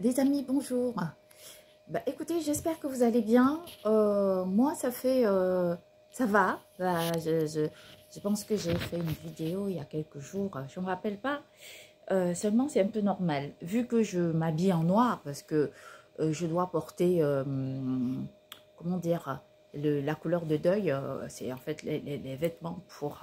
Les amis, bonjour. Écoutez, j'espère que vous allez bien. Moi, ça va. Je pense que j'ai fait une vidéo il y a quelques jours. Je ne me rappelle pas. Seulement, c'est un peu normal. Vu que je m'habille en noir, parce que je dois porter, comment dire, la couleur de deuil. C'est en fait les vêtements pour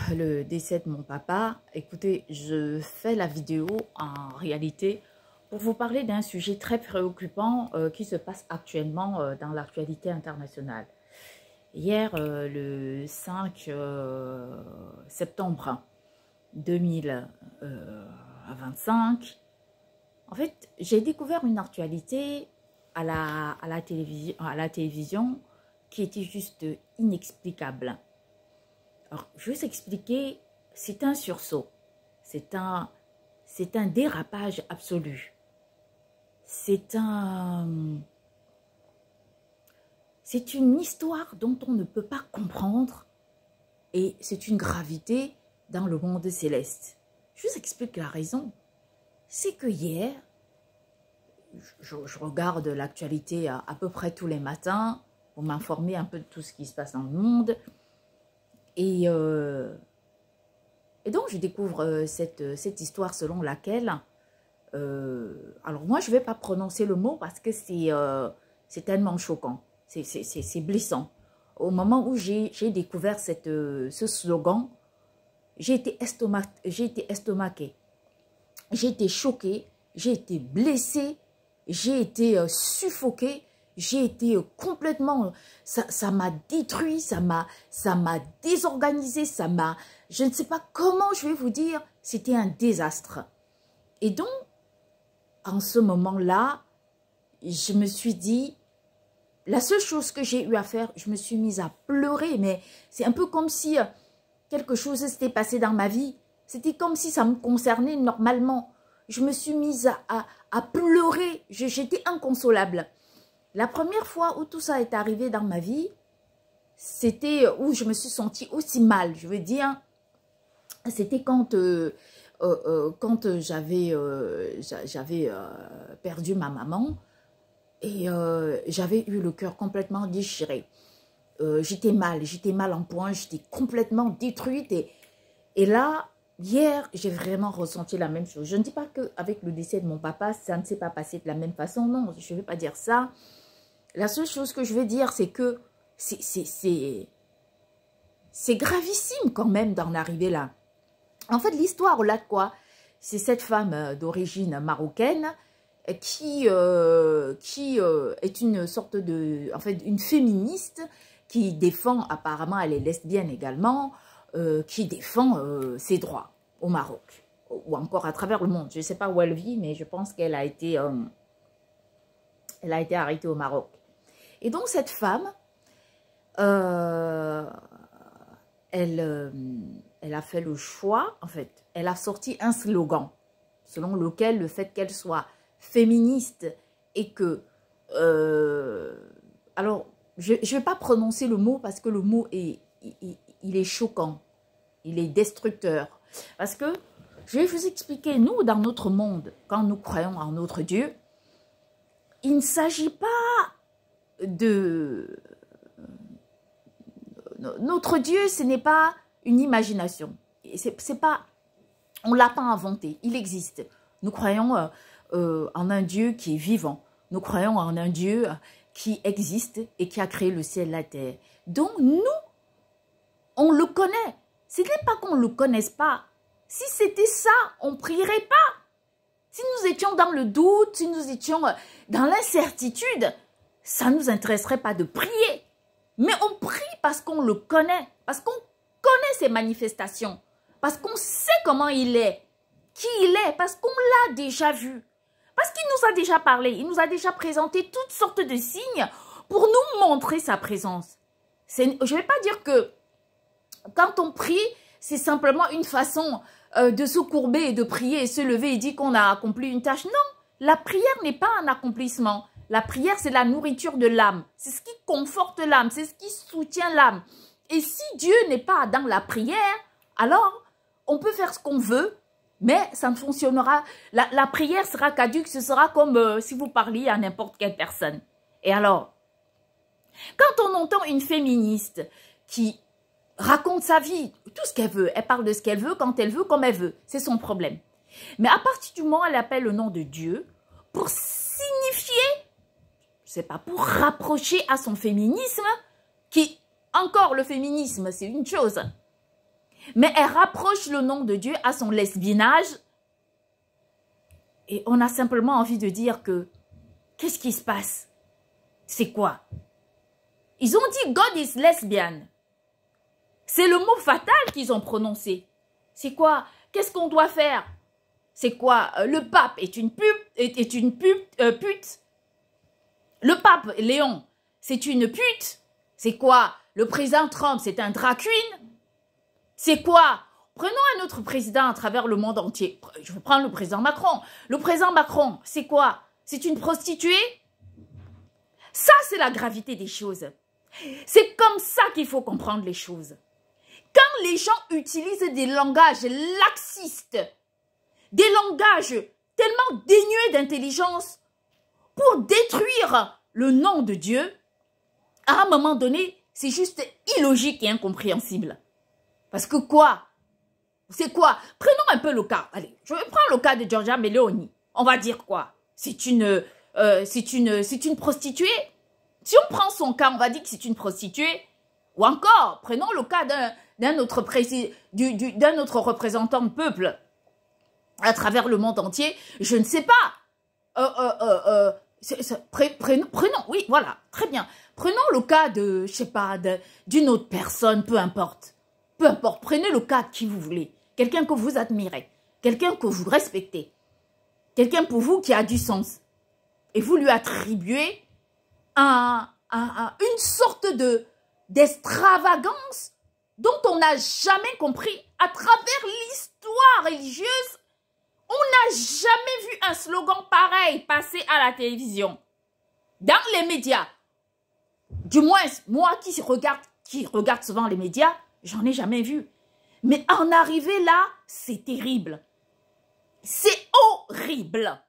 le décès de mon papa. Écoutez, je fais la vidéo en réalité pour vous parler d'un sujet très préoccupant qui se passe actuellement dans l'actualité internationale. Hier, le 5 septembre 2025, en fait, j'ai découvert une actualité à la télévision qui était juste inexplicable. Alors, je vais vous expliquer, c'est un sursaut, c'est un dérapage absolu, c'est une histoire dont on ne peut pas comprendre et c'est une gravité dans le monde céleste. Je vous explique la raison, c'est que hier, je regarde l'actualité à peu près tous les matins pour m'informer un peu de tout ce qui se passe dans le monde. Et donc, je découvre cette histoire selon laquelle, alors moi, je ne vais pas prononcer le mot parce que c'est tellement choquant, c'est blessant. Au moment où j'ai découvert ce slogan, j'ai été estomaquée, j'ai été choquée, j'ai été blessée, j'ai été suffoquée. J'ai été complètement, ça m'a détruit, ça m'a désorganisé, je ne sais pas comment je vais vous dire, c'était un désastre. Et donc, en ce moment-là, je me suis dit, la seule chose que j'ai eu à faire, je me suis mise à pleurer, mais c'est un peu comme si quelque chose s'était passé dans ma vie. C'était comme si ça me concernait normalement. Je me suis mise à pleurer, j'étais inconsolable. La première fois où tout ça est arrivé dans ma vie, c'était où je me suis sentie aussi mal. Je veux dire, c'était quand j'avais perdu ma maman et j'avais eu le cœur complètement déchiré. J'étais mal en point, j'étais complètement détruite. Et là, hier, j'ai vraiment ressenti la même chose. Je ne dis pas qu'avec le décès de mon papa, ça ne s'est pas passé de la même façon. Non, je ne vais pas dire ça. La seule chose que je veux dire, c'est que c'est gravissime quand même d'en arriver là. En fait, l'histoire là de quoi? C'est cette femme d'origine marocaine qui est une sorte de, en fait, une féministe qui défend, apparemment elle est lesbienne également, qui défend ses droits au Maroc ou encore à travers le monde. Je ne sais pas où elle vit, mais je pense qu'elle a été arrêtée au Maroc. Et donc, cette femme, elle a fait le choix, en fait, elle a sorti un slogan selon lequel le fait qu'elle soit féministe et que... alors, je ne vais pas prononcer le mot parce que le mot, il est choquant, il est destructeur. Parce que, je vais vous expliquer, nous, dans notre monde, quand nous croyons en notre Dieu, il ne s'agit pas de... Notre Dieu, ce n'est pas une imagination. C'est pas... On ne l'a pas inventé. Il existe. Nous croyons en un Dieu qui est vivant. Nous croyons en un Dieu qui existe et qui a créé le ciel et la terre. Donc, nous, on le connaît. Ce n'est pas qu'on ne le connaisse pas. Si c'était ça, on ne prierait pas. Si nous étions dans le doute, si nous étions dans l'incertitude, ça ne nous intéresserait pas de prier. Mais on prie parce qu'on le connaît, parce qu'on connaît ses manifestations, parce qu'on sait comment il est, qui il est, parce qu'on l'a déjà vu, parce qu'il nous a déjà parlé, il nous a déjà présenté toutes sortes de signes pour nous montrer sa présence. Je ne vais pas dire que quand on prie, c'est simplement une façon de se courber et de prier et se lever et dire qu'on a accompli une tâche. Non, la prière n'est pas un accomplissement. La prière, c'est la nourriture de l'âme. C'est ce qui conforte l'âme, c'est ce qui soutient l'âme. Et si Dieu n'est pas dans la prière, alors on peut faire ce qu'on veut, mais ça ne fonctionnera. La prière sera caduque, ce sera comme si vous parliez à n'importe quelle personne. Et alors, quand on entend une féministe qui raconte sa vie, tout ce qu'elle veut, elle parle de ce qu'elle veut, quand elle veut, comme elle veut, c'est son problème. Mais à partir du moment où elle appelle le nom de Dieu, pour signifier, je sais pas, pour rapprocher à son féminisme, qui, encore le féminisme, c'est une chose, mais elle rapproche le nom de Dieu à son lesbiennage, et on a simplement envie de dire que, qu'est-ce qui se passe? C'est quoi? Ils ont dit God is lesbian. C'est le mot fatal qu'ils ont prononcé. C'est quoi? Qu'est-ce qu'on doit faire? C'est quoi? Le pape est une pute. Le pape Léon, c'est une pute. C'est quoi? Le président Trump, c'est un drag queen. C'est quoi? Prenons un autre président à travers le monde entier. Je vais prendre le président Macron. Le président Macron, c'est quoi? C'est une prostituée? Ça, c'est la gravité des choses. C'est comme ça qu'il faut comprendre les choses. Quand les gens utilisent des langages laxistes, des langages tellement dénués d'intelligence pour détruire le nom de Dieu, à un moment donné, c'est juste illogique et incompréhensible. Parce que quoi? C'est quoi? Prenons un peu le cas. Allez, je vais prendre le cas de Giorgia Meloni. On va dire quoi? C'est une prostituée? Si on prend son cas, on va dire que c'est une prostituée. Ou encore, prenons le cas d'un autre représentant de peuple à travers le monde entier. Je ne sais pas. Prenons, oui, voilà, très bien. Prenons le cas de, je sais pas, d'une autre personne, peu importe. Peu importe, prenez le cas de qui vous voulez. Quelqu'un que vous admirez, quelqu'un que vous respectez, quelqu'un pour vous qui a du sens. Et vous lui attribuez une sorte d'extravagance dont on n'a jamais compris à travers l'histoire religieuse. On n'a jamais vu un slogan pareil passer à la télévision, dans les médias. Du moins, moi qui regarde souvent les médias, j'en ai jamais vu. Mais en arriver là, c'est terrible. C'est horrible.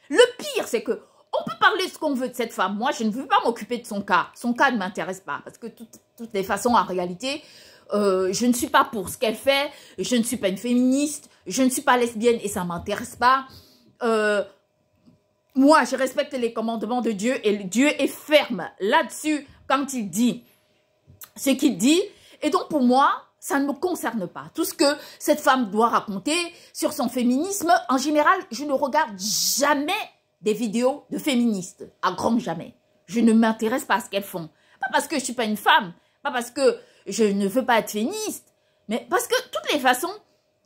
Le pire, c'est que on peut parler ce qu'on veut de cette femme. Moi, je ne veux pas m'occuper de son cas. Son cas ne m'intéresse pas. Parce que toutes les façons, en réalité, je ne suis pas pour ce qu'elle fait. Je ne suis pas une féministe. Je ne suis pas lesbienne et ça ne m'intéresse pas. Moi, je respecte les commandements de Dieu et Dieu est ferme là-dessus quand il dit ce qu'il dit. Et donc, pour moi, ça ne me concerne pas. Tout ce que cette femme doit raconter sur son féminisme, en général, je ne regarde jamais des vidéos de féministes, à grand jamais. Je ne m'intéresse pas à ce qu'elles font. Pas parce que je ne suis pas une femme, pas parce que je ne veux pas être féministe, mais parce que, de toutes les façons,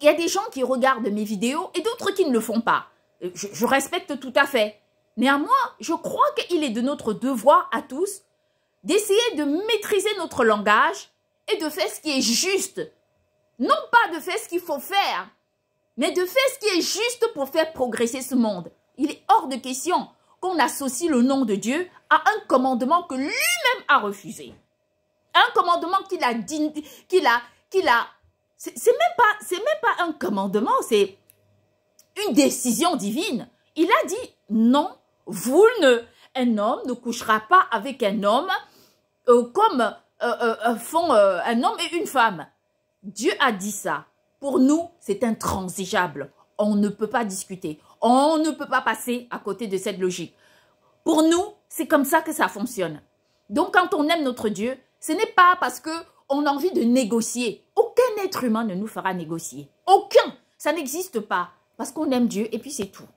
il y a des gens qui regardent mes vidéos et d'autres qui ne le font pas. Je respecte tout à fait. Néanmoins, je crois qu'il est de notre devoir à tous d'essayer de maîtriser notre langage et de faire ce qui est juste. Non pas de faire ce qu'il faut faire, mais de faire ce qui est juste pour faire progresser ce monde. Il est hors de question qu'on associe le nom de Dieu à un commandement que lui-même a refusé. Un commandement qu'il a c'est même pas un commandement, c'est une décision divine. Il a dit non, un homme ne couchera pas avec un homme comme font un homme et une femme. Dieu a dit ça. Pour nous, c'est intransigeable. On ne peut pas discuter. On ne peut pas passer à côté de cette logique. Pour nous, c'est comme ça que ça fonctionne. Donc, quand on aime notre Dieu, ce n'est pas parce qu'on a envie de négocier. Aucun être humain ne nous fera négocier. Aucun. Ça n'existe pas. Parce qu'on aime Dieu et puis c'est tout.